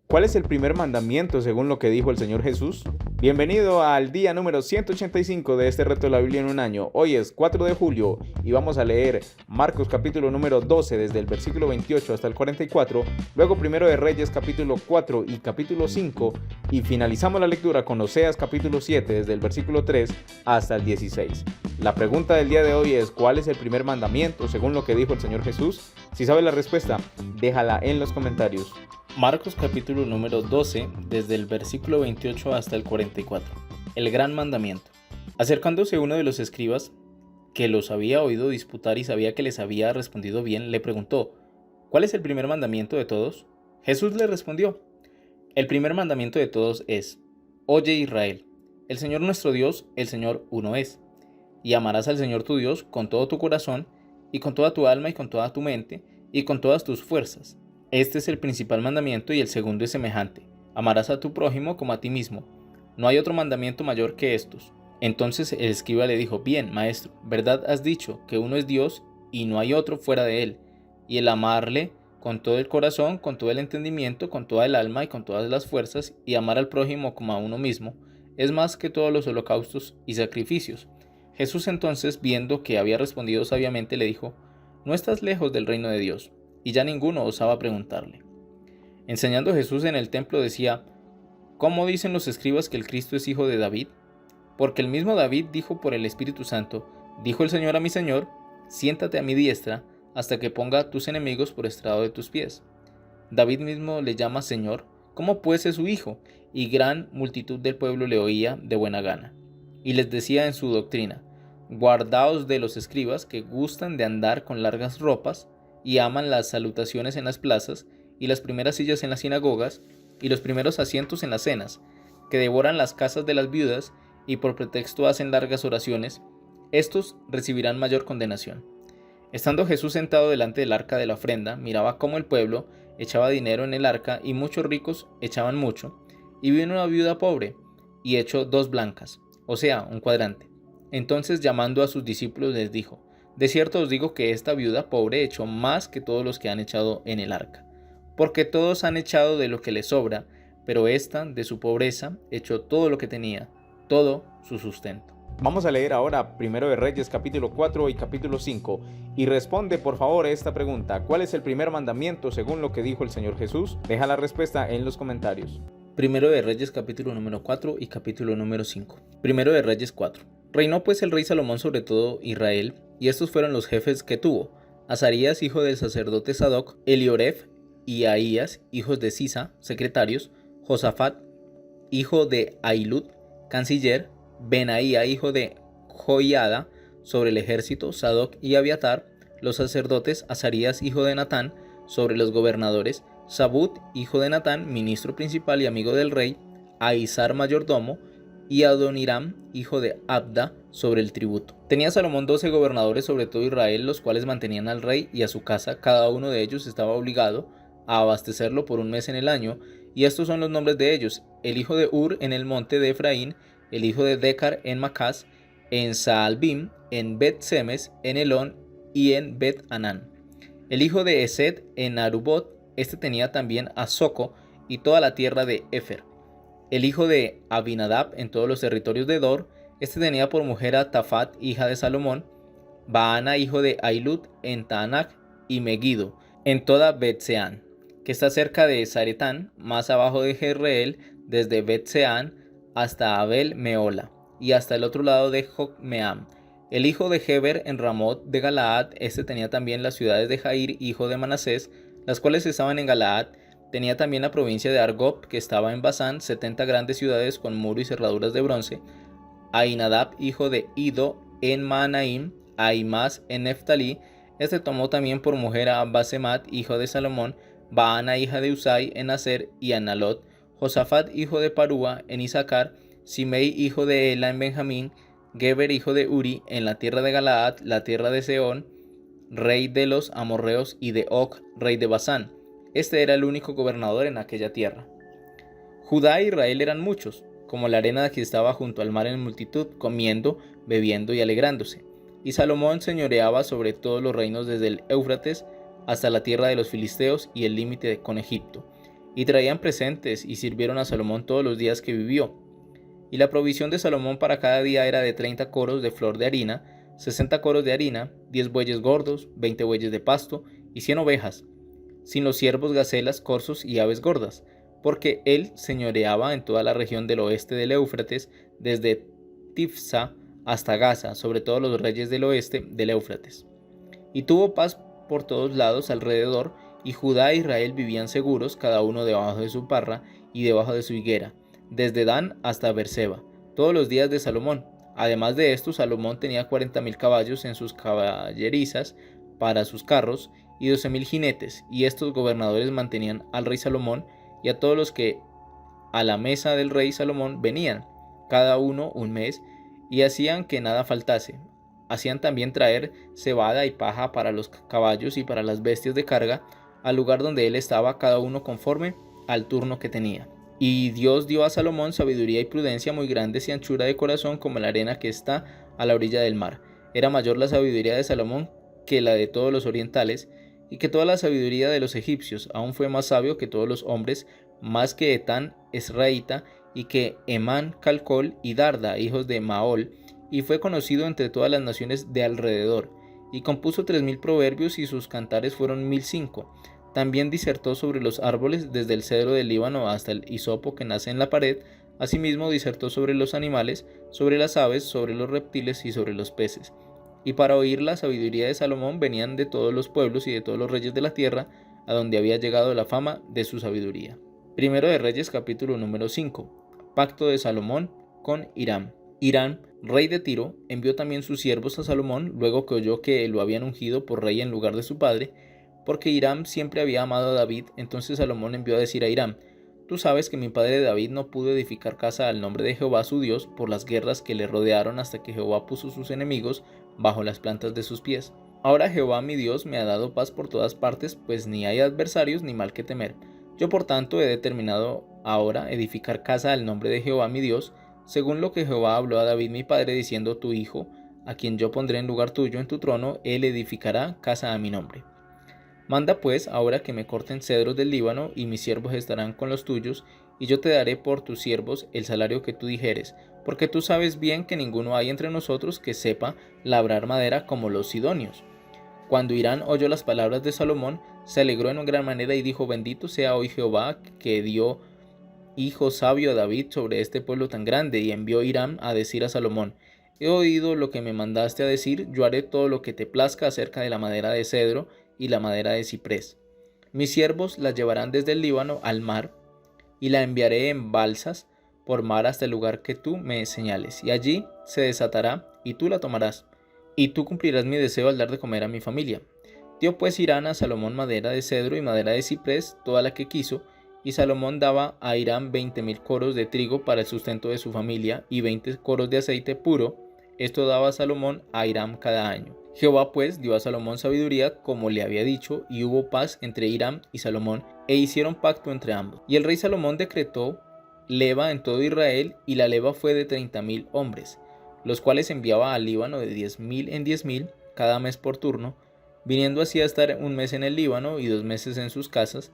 ¿Cuál es el primer mandamiento según lo que dijo el Señor Jesús? Bienvenido al día número 185 de este reto de la Biblia en un año. Hoy es 4 de julio y vamos a leer Marcos capítulo número 12 desde el versículo 28 hasta el 44, luego Primero de Reyes capítulo 4 y capítulo 5 y finalizamos la lectura con Oseas capítulo 7 desde el versículo 3 hasta el 16. La pregunta del día de hoy es ¿cuál es el primer mandamiento según lo que dijo el Señor Jesús? Si sabes la respuesta, déjala en los comentarios. Marcos capítulo número 12, desde el versículo 28 hasta el 44. El gran mandamiento. Acercándose uno de los escribas, que los había oído disputar y sabía que les había respondido bien, le preguntó, ¿cuál es el primer mandamiento de todos? Jesús le respondió, el primer mandamiento de todos es, oye Israel, el Señor nuestro Dios, el Señor uno es, y amarás al Señor tu Dios con todo tu corazón, y con toda tu alma, y con toda tu mente, y con todas tus fuerzas. Este es el principal mandamiento y el segundo es semejante. Amarás a tu prójimo como a ti mismo. No hay otro mandamiento mayor que estos. Entonces el escriba le dijo, bien, maestro, verdad has dicho que uno es Dios y no hay otro fuera de él. Y el amarle con todo el corazón, con todo el entendimiento, con toda el alma y con todas las fuerzas, y amar al prójimo como a uno mismo, es más que todos los holocaustos y sacrificios. Jesús entonces, viendo que había respondido sabiamente, le dijo, no estás lejos del reino de Dios. Y ya ninguno osaba preguntarle. Enseñando Jesús en el templo decía, ¿cómo dicen los escribas que el Cristo es hijo de David? Porque el mismo David dijo por el Espíritu Santo, dijo el Señor a mi Señor, siéntate a mi diestra hasta que ponga a tus enemigos por estrado de tus pies. David mismo le llama Señor, ¿cómo pues es su hijo? Y gran multitud del pueblo le oía de buena gana. Y les decía en su doctrina, guardaos de los escribas que gustan de andar con largas ropas, y aman las salutaciones en las plazas, y las primeras sillas en las sinagogas, y los primeros asientos en las cenas, que devoran las casas de las viudas, y por pretexto hacen largas oraciones, estos recibirán mayor condenación. Estando Jesús sentado delante del arca de la ofrenda, miraba cómo el pueblo echaba dinero en el arca, y muchos ricos echaban mucho, y vino una viuda pobre, y echó 2 blancas, o sea, un cuadrante. Entonces llamando a sus discípulos les dijo, de cierto os digo que esta viuda pobre echó más que todos los que han echado en el arca, porque todos han echado de lo que les sobra, pero esta, de su pobreza, echó todo lo que tenía, todo su sustento. Vamos a leer ahora Primero de Reyes capítulo 4 y capítulo 5 y responde por favor a esta pregunta, ¿cuál es el primer mandamiento según lo que dijo el Señor Jesús? Deja la respuesta en los comentarios. Primero de Reyes capítulo número 4 y capítulo número 5. Primero de Reyes 4. Reinó pues el rey Salomón sobre todo Israel, y estos fueron los jefes que tuvo: Azarías, hijo del sacerdote Sadoc, Elioref y Ahías, hijos de Sisa, secretarios, Josafat, hijo de Ahilud, canciller, Benaía, hijo de Joiada, sobre el ejército, Sadoc y Abiatar, los sacerdotes, Azarías, hijo de Natán, sobre los gobernadores, Sabut, hijo de Natán, ministro principal y amigo del rey, Aizar, mayordomo, y Adoniram, hijo de Abda, sobre el tributo. Tenía Salomón 12 gobernadores sobre todo Israel, los cuales mantenían al rey y a su casa. Cada uno de ellos estaba obligado a abastecerlo por un mes en el año, y estos son los nombres de ellos: el hijo de Ur en el monte de Efraín, el hijo de Decar en Macás, en Saalbim, en Bet-Semes, en Elón y en Bet-Anán. El hijo de Esed en Arubot, este tenía también a Soco y toda la tierra de Efer. El hijo de Abinadab en todos los territorios de Dor, este tenía por mujer a Tafat, hija de Salomón, Baana, hijo de Ahilud, en Taanac y Megiddo, en toda Bet-Seán, que está cerca de Zaretán, más abajo de Jezreel, desde Bet-Seán hasta Abel Meola, y hasta el otro lado de Jocmeam. El hijo de Heber en Ramot de Galaad, este tenía también las ciudades de Jair, hijo de Manasés, las cuales estaban en Galaad. Tenía también la provincia de Argob, que estaba en Basán, 70 grandes ciudades con muro y cerraduras de bronce. Ainadab, hijo de Ido, en Maanaim, Aimás, en Neftalí, este tomó también por mujer a Basemat, hijo de Salomón, Baana, hija de Usai, en Aser y Analot, Josafat, hijo de Parúa, en Isaacar, Simei, hijo de Ela, en Benjamín, Geber, hijo de Uri, en la tierra de Galaad, la tierra de Seón, rey de los amorreos, y de Og, rey de Basán. Este era el único gobernador en aquella tierra. Judá e Israel eran muchos, como la arena que estaba junto al mar en multitud, comiendo, bebiendo y alegrándose. Y Salomón señoreaba sobre todos los reinos desde el Éufrates hasta la tierra de los filisteos y el límite con Egipto. y traían presentes y sirvieron a Salomón todos los días que vivió. Y la provisión de Salomón para cada día era de 30 coros de flor de harina, 60 coros de harina, 10 bueyes gordos, 20 bueyes de pasto y 100 ovejas, sin los ciervos, gacelas, corzos y aves gordas, porque él señoreaba en toda la región del oeste del Éufrates, desde Tifsa hasta Gaza, sobre todos los reyes del oeste del Éufrates. Y tuvo paz por todos lados alrededor, y Judá e Israel vivían seguros, cada uno debajo de su parra y debajo de su higuera, desde Dan hasta Beerseba, todos los días de Salomón. Además de esto, Salomón tenía 40.000 caballos en sus caballerizas para sus carros, y 12.000 jinetes, y estos gobernadores mantenían al rey Salomón y a todos los que a la mesa del rey Salomón venían, cada uno un mes, y hacían que nada faltase. Hacían también traer cebada y paja para los caballos y para las bestias de carga, al lugar donde él estaba, cada uno conforme al turno que tenía. Y Dios dio a Salomón sabiduría y prudencia muy grandes y anchura de corazón como la arena que está a la orilla del mar. Era mayor la sabiduría de Salomón que la de todos los orientales, y que toda la sabiduría de los egipcios. Aún fue más sabio que todos los hombres, más que Etán Esraíta, y que Emán, Calcol y Darda, hijos de Maol, y fue conocido entre todas las naciones de alrededor. Y compuso 3.000 proverbios, y sus cantares fueron 1.005. También disertó sobre los árboles, desde el cedro del Líbano hasta el hisopo que nace en la pared. Asimismo disertó sobre los animales, sobre las aves, sobre los reptiles y sobre los peces. Y para oír la sabiduría de Salomón venían de todos los pueblos y de todos los reyes de la tierra, a donde había llegado la fama de su sabiduría. Primero de Reyes, capítulo número 5. Pacto de Salomón con Hiram. Hiram, rey de Tiro, envió también sus siervos a Salomón, luego que oyó que lo habían ungido por rey en lugar de su padre, porque Hiram siempre había amado a David. Entonces Salomón envió a decir a Hiram: Tú sabes que mi padre David no pudo edificar casa al nombre de Jehová su Dios por las guerras que le rodearon, hasta que Jehová puso sus enemigos bajo las plantas de sus pies. Ahora Jehová mi Dios me ha dado paz por todas partes, pues ni hay adversarios ni mal que temer. Yo por tanto he determinado ahora edificar casa al nombre de Jehová mi Dios, según lo que Jehová habló a David mi padre, diciendo: Tu hijo, a quien yo pondré en lugar tuyo en tu trono, él edificará casa a mi nombre. Manda pues ahora que me corten cedros del Líbano, y mis siervos estarán con los tuyos, y yo te daré por tus siervos el salario que tú dijeres, porque tú sabes bien que ninguno hay entre nosotros que sepa labrar madera como los sidonios. Cuando Hiram oyó las palabras de Salomón, se alegró en gran manera y dijo: Bendito sea hoy Jehová, que dio hijo sabio a David sobre este pueblo tan grande. Y envió Hiram a decir a Salomón: He oído lo que me mandaste a decir, yo haré todo lo que te plazca acerca de la madera de cedro y la madera de ciprés. Mis siervos la llevarán desde el Líbano al mar, y la enviaré en balsas por mar hasta el lugar que tú me señales, y allí se desatará, y tú la tomarás, y tú cumplirás mi deseo al dar de comer a mi familia. Dio pues Hiram a Salomón madera de cedro y madera de ciprés, toda la que quiso, y Salomón daba a Hiram 20.000 coros de trigo para el sustento de su familia, y 20 coros de aceite puro. Esto daba Salomón a Hiram cada año. Jehová pues dio a Salomón sabiduría, como le había dicho, y hubo paz entre Hiram y Salomón, e hicieron pacto entre ambos. Y el rey Salomón decretó leva en todo Israel, y la leva fue de 30.000 hombres, los cuales enviaba al Líbano de 10.000 en 10.000, cada mes por turno, viniendo así a estar un mes en el Líbano y 2 meses en sus casas.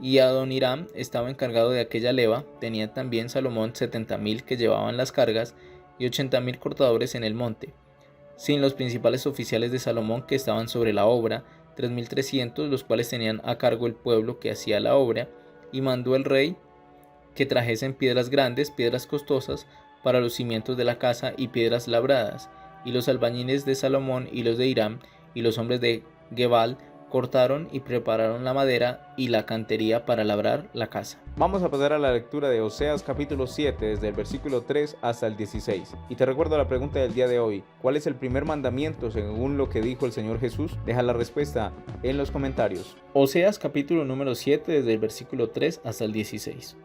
Y Adoniram estaba encargado de aquella leva. Tenía también Salomón 70.000 que llevaban las cargas, y 80.000 cortadores en el monte, sin los principales oficiales de Salomón que estaban sobre la obra, 3.300, los cuales tenían a cargo el pueblo que hacía la obra. Y mandó el rey que trajesen piedras grandes, piedras costosas, para los cimientos de la casa, y piedras labradas. Y los albañiles de Salomón y los de Hiram y los hombres de Gebal cortaron y prepararon la madera y la cantería para labrar la casa. Vamos a pasar a la lectura de Oseas capítulo 7, desde el versículo 3 hasta el 16. Y te recuerdo la pregunta del día de hoy: ¿cuál es el primer mandamiento según lo que dijo el Señor Jesús? Deja la respuesta en los comentarios. Oseas capítulo número 7, desde el versículo 3 hasta el 16.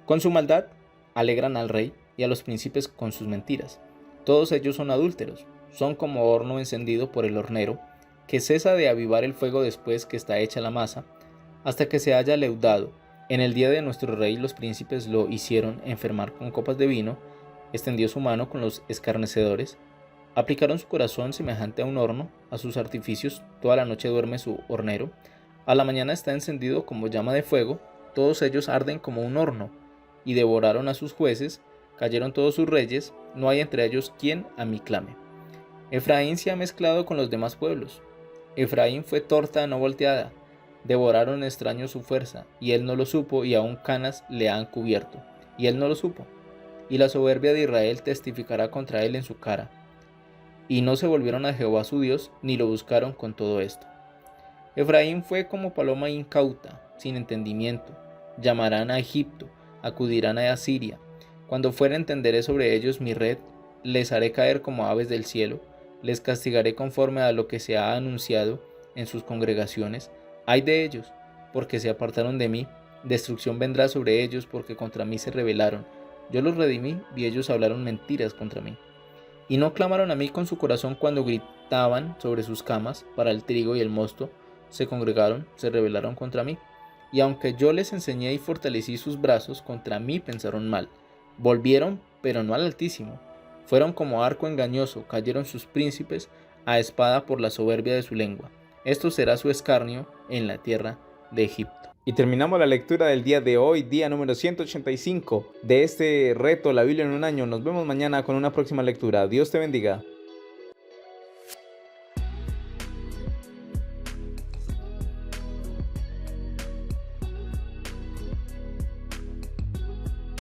Con su maldad alegran al rey, y a los príncipes con sus mentiras. Todos ellos son adúlteros, son como horno encendido por el hornero, que cesa de avivar el fuego después que está hecha la masa, hasta que se haya leudado. En el día de nuestro rey los príncipes lo hicieron enfermar con copas de vino, extendió su mano con los escarnecedores, aplicaron su corazón semejante a un horno, a sus artificios toda la noche duerme su hornero, a la mañana está encendido como llama de fuego, todos ellos arden como un horno, y devoraron a sus jueces, cayeron todos sus reyes, no hay entre ellos quien a mí clame. Efraín se ha mezclado con los demás pueblos. Efraín fue torta no volteada, devoraron extraños su fuerza, y él no lo supo, y aún canas le han cubierto, y él no lo supo. Y la soberbia de Israel testificará contra él en su cara. Y no se volvieron a Jehová su Dios, ni lo buscaron con todo esto. Efraín fue como paloma incauta, sin entendimiento. Llamarán a Egipto, acudirán a Asiria. Cuando fueren tenderé sobre ellos mi red, les haré caer como aves del cielo, les castigaré conforme a lo que se ha anunciado en sus congregaciones. Ay de ellos, porque se apartaron de mí, destrucción vendrá sobre ellos porque contra mí se rebelaron. Yo los redimí y ellos hablaron mentiras contra mí. Y no clamaron a mí con su corazón cuando gritaban sobre sus camas para el trigo y el mosto, se congregaron, se rebelaron contra mí. Y aunque yo les enseñé y fortalecí sus brazos, contra mí pensaron mal. Volvieron, pero no al Altísimo. Fueron como arco engañoso, cayeron sus príncipes a espada por la soberbia de su lengua. Esto será su escarnio en la tierra de Egipto. Y terminamos la lectura del día de hoy, día número 185 de este reto, la Biblia en un año. Nos vemos mañana con una próxima lectura. Dios te bendiga.